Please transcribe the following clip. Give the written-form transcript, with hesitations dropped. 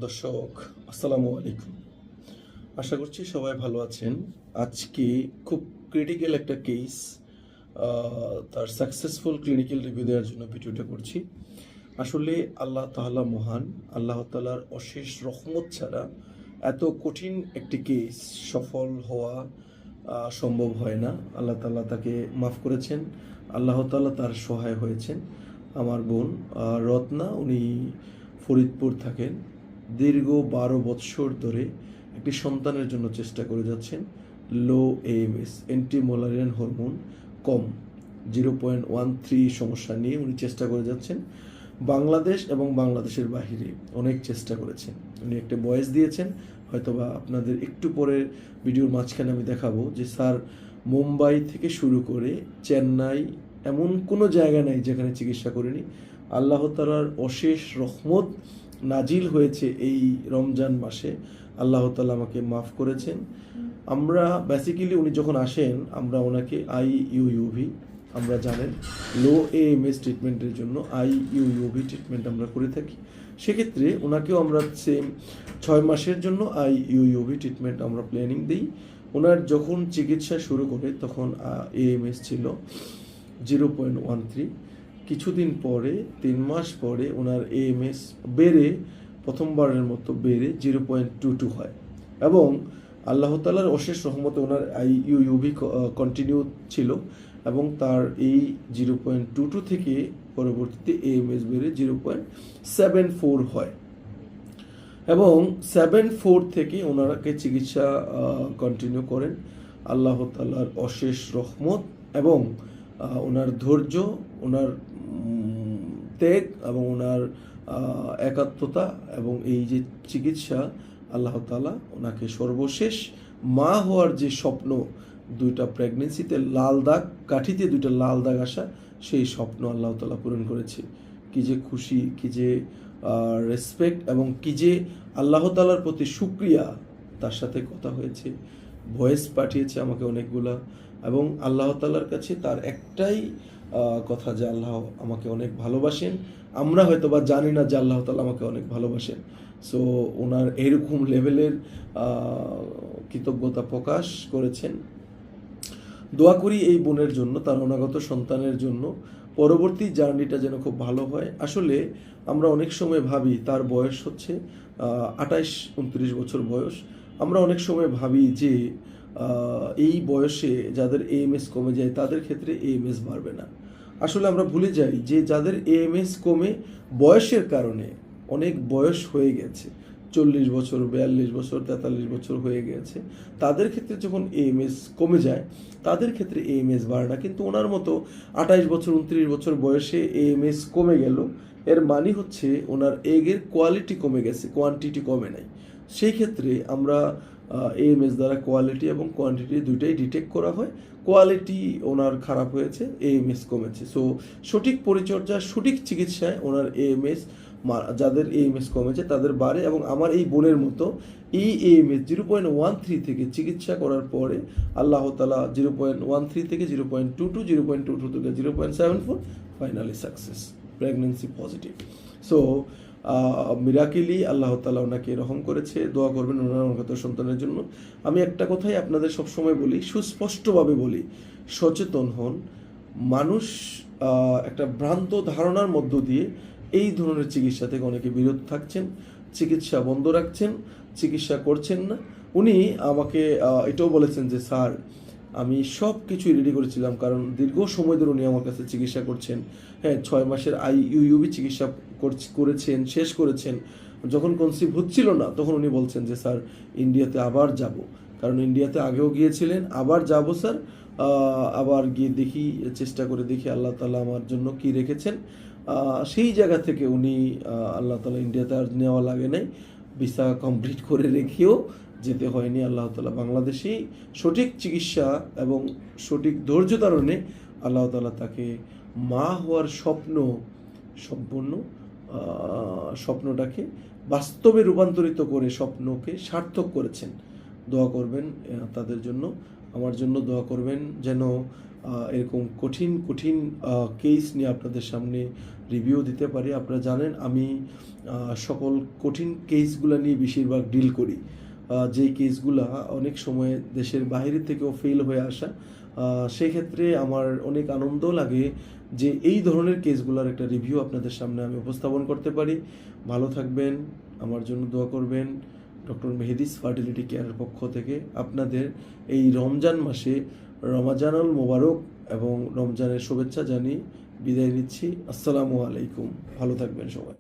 দর্শক, আসসালামু আলাইকুম। আশা করছি সবাই ভালো আছেন। আজকে খুব ক্রিটিক্যাল একটা কেস, তার সাকসেসফুল ক্লিনিক্যাল রিভিউ দেওয়ার জন্য ভিডিওটা করছি। আসলে আল্লাহ তাআলা মহান। আল্লাহ তাআলার অশেষ রহমত ছাড়া এত কঠিন একটি কেস সফল হওয়া সম্ভব হয় না। আল্লাহ তাআলা তাকে মাফ করেছেন, আল্লাহ তাআলা তার সহায় হয়েছেন। আমার বোন রত্না, উনি ফরিদপুর থাকেন। দীর্ঘ 12 বৎসর ধরে একটি সন্তানের জন্য চেষ্টা করে যাচ্ছেন। লো এএমএস, অ্যান্টিমোলারিয়ান হরমোন কম, 0.13 সমস্যা নিয়ে উনি চেষ্টা করে যাচ্ছেন। বাংলাদেশ এবং বাংলাদেশের বাহিরে অনেক চেষ্টা করেছেন। উনি একটা ভয়েস দিয়েছেন, হয়তোবা আপনাদের একটু পরে ভিডিওর মাঝখানে আমি দেখাবো যে স্যার, মুম্বাই থেকে শুরু করে চেন্নাই, এমন কোনো জায়গা নাই যেখানে চিকিৎসা করিনি। আল্লাহ তাআলার অশেষ রহমত নাজিল হয়েছে এই রমজান মাসে। আল্লাহ তাআলা আমাকে মাফ করেছেন। আমরা বেসিক্যালি উনি যখন আসেন, আমরা ওনাকে আইইউইউভি, আমরা জানেন লো এএমএস ট্রিটমেন্টের জন্য আইইউইউভি ট্রিটমেন্ট আমরা করে থাকি। সেক্ষেত্রে ওনাকেও আমরা সেম 6 মাসের জন্য আইইউইউভি ট্রিটমেন্ট আমরা প্ল্যানিং দিই। ওনার যখন চিকিৎসা শুরু করে তখন এএমএস ছিল 0.13। কিছুদিন পরে, 3 মাস পরে ওনার এএমএস বেড়ে, প্রথমবারের মতো বেড়ে 0.22 হয় এবং আল্লাহ তাআলার অশেষ রহমতে ওনার আইইউইউভি কন্টিনিউ ছিল এবং তার এই 0.22 থেকে পরবর্তীতে এএমএস বেড়ে 0.74 হয় এবং 74 থেকে ওনারাকে চিকিৎসা কন্টিনিউ করেন। আল্লাহ তাআলার অশেষ রহমত এবং ওনার ধৈর্য, ওনার ত্যাগ এবং ওনার একাত্মতা এবং এই যে চিকিৎসা, আল্লাহ তাআলা ওনাকে সর্বশেষ মা হওয়ার যে স্বপ্ন, 2টা প্রেগনেন্সিতে লাল দাগ, কাঠিতে 2টা লাল দাগ আসা, সেই স্বপ্ন আল্লাহ তাআলা পূরণ করেছে। কি যে খুশি, কি যে রেসপেক্ট এবং কি যে আল্লাহ তাআলার প্রতি শুকরিয়া। তার সাথে কথা হয়েছে, ভয়েস পাঠিয়েছে আমাকে অনেকগুলা এবং আল্লাহ তাআলার কাছে তার একটাই কথা যে আল্লাহ আমাকে অনেক ভালোবাসেন। আমরা হয়তো বা জানি না যে আল্লাহ তাআলা আমাকে অনেক ভালোবাসেন। সো ওনার এরকম লেভেলের কৃতজ্ঞতা প্রকাশ করেছেন। দোয়া করি এই বোনের জন্য, তার অনাগত সন্তানের জন্য, পরবর্তী জার্নিটা যেন খুব ভালো হয়। আসলে আমরা অনেক সময় ভাবি, তার বয়স হচ্ছে 28-29 বছর বয়স। আমরা অনেক সময় ভাবি যে এই বয়সে যাদের এএমএস কমে যায় তাদের ক্ষেত্রে এএমএস বাড়বে না। আসলে আমরা ভুলে যাই যে যাদের এএমএস কমে বয়সের কারণে, অনেক বয়স হয়ে গেছে, 40 বছর, 42 বছর, 43 বছর হয়ে গেছে, তাদের ক্ষেত্রে যখন এএমএস কমে যায় তাদের ক্ষেত্রে এএমএস বাড়ে না। কিন্তু ওনার মতো 28 বছর, 29 বছর বয়সে এএমএস কমে গেল, এর মানে হচ্ছে ওনার এগের কোয়ালিটি কমে গেছে, কোয়ান্টিটি কমে নাই। সেই ক্ষেত্রে আমরা এএমএস দ্বারা কোয়ালিটি এবং কোয়ান্টিটি দুইটাই ডিটেক্ট করা হয়। কোয়ালিটি ওনার খারাপ হয়েছে, এএমএস কমেছে। সো সঠিক পরিচর্যা, সঠিক চিকিৎসায় ওনার এএমএস, যাদের এএমএস কমেছে তাদের বাড়ে এবং আমার এই বোনের মতো এই এএমএস 0.13 থেকে চিকিৎসা করার পরে আল্লাহ তাআলা 0.13 থেকে 0.22, 0.22 থেকে 0.74, finally success, pregnancy positive. So miraculously আল্লাহ তাআলা ওনাকে রহম করেছে। দোয়া করবেন ওনার অনাগত সন্তানের জন্য। আমি একটা কথাই আপনাদের সবসময় বলি, সুস্পষ্টভাবে বলি, সচেতন হন। মানুষ একটা ভ্রান্ত ধারণার মধ্য দিয়ে এই ধরনের চিকিৎসা থেকে অনেকে বিরত থাকছেন, চিকিৎসা বন্ধ রাখছেন, চিকিৎসা করছেন না। উনি আমাকে এটাও বলেছেন যে স্যার, আমি সব কিছুই রেডি করেছিলাম, কারণ দীর্ঘ সময় ধরে উনি আমার কাছে চিকিৎসা করছেন। হ্যাঁ, 6 মাসের আইইউইউভি চিকিৎসা করেছেন, শেষ করেছেন। যখন কনসিভ হচ্ছিল না তখন উনি বলছেন যে স্যার, ইন্ডিয়াতে আবার যাব, কারণ ইন্ডিয়াতে আগেও গিয়েছিলেন, আবার যাব স্যার, আবার গিয়ে দেখি, চেষ্টা করে দেখি আল্লাহ তাআলা আমার জন্য কি রেখেছেন। সেই জায়গা থেকে উনি আল্লাহ তাআলা, ইন্ডিয়াতে আর নেওয়া লাগে নাই, ভিসা কমপ্লিট করে রেখেও যেতে হয়নি। আল্লাহ তাআলা বাংলাদেশেই সঠিক চিকিৎসা এবং সঠিক ধৈর্য ধারণে আল্লাহ তাআলা তাকে মা হওয়ার সম্পূর্ণ স্বপ্নটাকে বাস্তবে রূপান্তরিত করে স্বপ্নকে সার্থক করেছেন। দোয়া করবেন তাদের জন্য। আমার জন্য দোয়া করবেন যেন এরকম কঠিন কঠিন কেস নিয়ে আপনাদের সামনে রিভিউ দিতে পারি। আপনারা জানেন আমি সকল কঠিন কেসগুলো নিয়ে বেশিরভাগ ডিল করি, যেই কেসগুলা অনেক সময় দেশের বাইরে থেকেও ফেল হয়ে আসা। সেই ক্ষেত্রে আমার অনেক আনন্দ লাগে যে এই ধরনের কেসগুলোর একটা রিভিউ আপনাদের সামনে আমি উপস্থাপন করতে পারি। ভালো থাকবেন, আমার জন্য দোয়া করবেন। ডক্টর মেহেদিস ফার্টিলিটি কেয়ারের পক্ষ থেকে আপনাদের এই রমজান মাসে রমাজানুল মোবারক এবং রমজানের শুভেচ্ছা জানিয়ে বিদায় নিচ্ছি। আসসালামু আলাইকুম, ভালো থাকবেন সবাই।